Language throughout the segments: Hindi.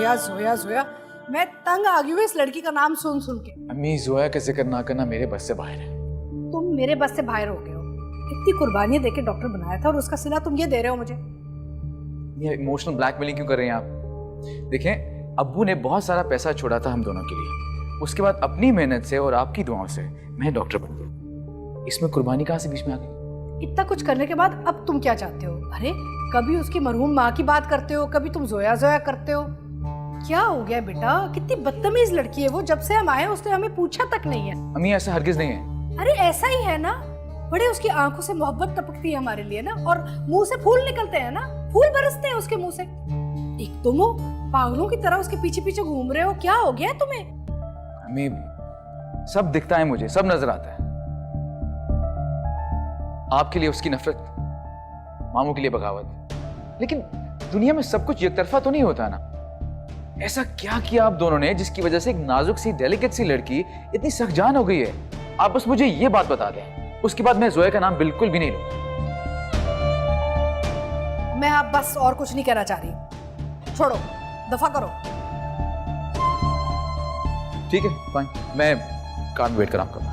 जोया जोया जोया, मैं तंग आ गई हूँ इस लड़की का नाम सुन सुन के। अम्मी जोया का जिक्र ना करना मेरे बस से बाहर है। तुम मेरे बस से बाहर हो गए हो। इतनी कुर्बानियां देके डॉक्टर बनाया था और उसका सिला तुम ये दे रहे हो मुझे। ये इमोशनल ब्लैकमेलिंग क्यों कर रहे हैं आप? देखें, अब्बू ने बहुत सारा पैसा छोड़ा था हम दोनों के लिए, उसके बाद अपनी मेहनत से और आपकी दुआओं से मैं डॉक्टर बन गया। इसमें कुर्बानी कहाँ से बीच में आ गई? इतना कुछ करने के बाद अब तुम क्या चाहते हो? अरे कभी उसकी मरहूम माँ की बात करते हो, कभी तुम जोया जोया करते हो। क्या हो गया बेटा? कितनी बदतमीज लड़की है वो। जब से हम आए उसने हमें पूछा तक नहीं है। अम्मी ऐसा हरगिज नहीं है। अरे ऐसा ही है ना, बड़े उसकी आंखों से मोहब्बत टपकती है हमारे लिए ना, और मुंह से फूल निकलते हैं ना, फूल बरसते हैं उसके मुंह से। एक तुम हो पागलों की तरह उसके पीछे पीछे घूम रहे हो। क्या हो गया है तुम्हें? अम्मी सब दिखता है मुझे, सब नजर आता है। आपके लिए उसकी नफरत, मामू के लिए बगावत, लेकिन दुनिया में सब कुछ एक तरफा तो नहीं होता ना। ऐसा क्या किया आप दोनों ने जिसकी वजह से एक नाजुक सी डेलिकेट सी लड़की इतनी सख्जान हो गई है? आप बस मुझे ये बात बता दें, उसके बाद मैं जोया का नाम बिल्कुल भी नहीं लूंगा। मैं अब बस और कुछ नहीं कहना चाह रही। छोड़ो, दफा करो। ठीक है, फाइन, मैं कार में वेट कर रहा हूं।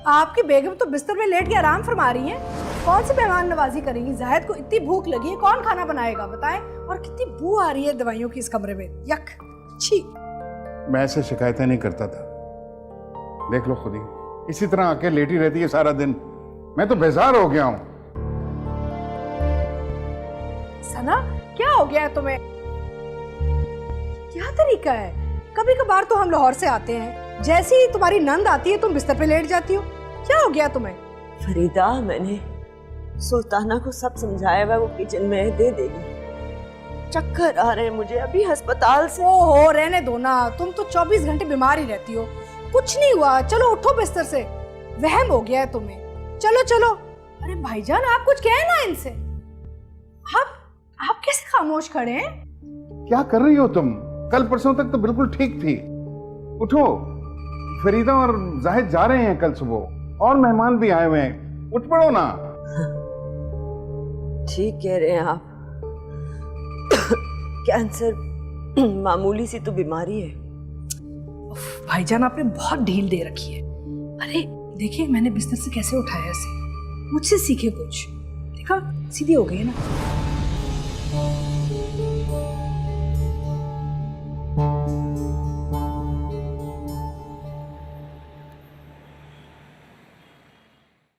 आपकी बेगम तो बिस्तर में लेट के आराम फरमा रही है। कौन सी मेहमान नवाजी करेंगी? जाहिद को इतनी भूख लगी है, कौन खाना बनाएगा बताएं? और कितनी बू आ रही है दवाइयों की इस कमरे में। यक, छी। मैं ऐसे शिकायतें नहीं करता था, देख लो खुद ही, इसी तरह आके लेटी रहती है सारा दिन। मैं तो बेजार हो गया हूं। सना, क्या हो गया है तुम्हें? क्या तरीका है? कभी कभार तो हम लाहौर से आते हैं, जैसे ही तुम्हारी नंद आती है तुम बिस्तर पे लेट जाती हो। क्या हो गया तुम्हें? फरीदा, मैंने सुल्ताना को सब समझाया हुआ, वो किचन में दे देगी। चक्कर आ रहे हैं मुझे अभी अस्पताल से। ओहो, रहने दो ना, तुम तो 24 घंटे बीमार ही रहती हो। कुछ नहीं हुआ, चलो उठो बिस्तर से। वहम हो गया है तुम्हें। चलो चलो। अरे भाईजान, आप कुछ कहे ना इनसे। आप कैसे खामोश खड़े हैं? क्या कर रही हो तुम? कल परसों तक तो बिल्कुल ठीक थी। उठो, फरीदा और जाहिद जा रहे हैं कल सुबह, और मेहमान भी आए हुए हैं। उठ पड़ो ना। ठीक कह रहे हैं आप। कैंसर मामूली सी तो बीमारी है। भाईजान, आपने बहुत ढील दे रखी है। अरे देखिए, मैंने बिस्तर से कैसे उठाया इसे। मुझसे सीखे कुछ। देखा, सीधी हो गई है ना।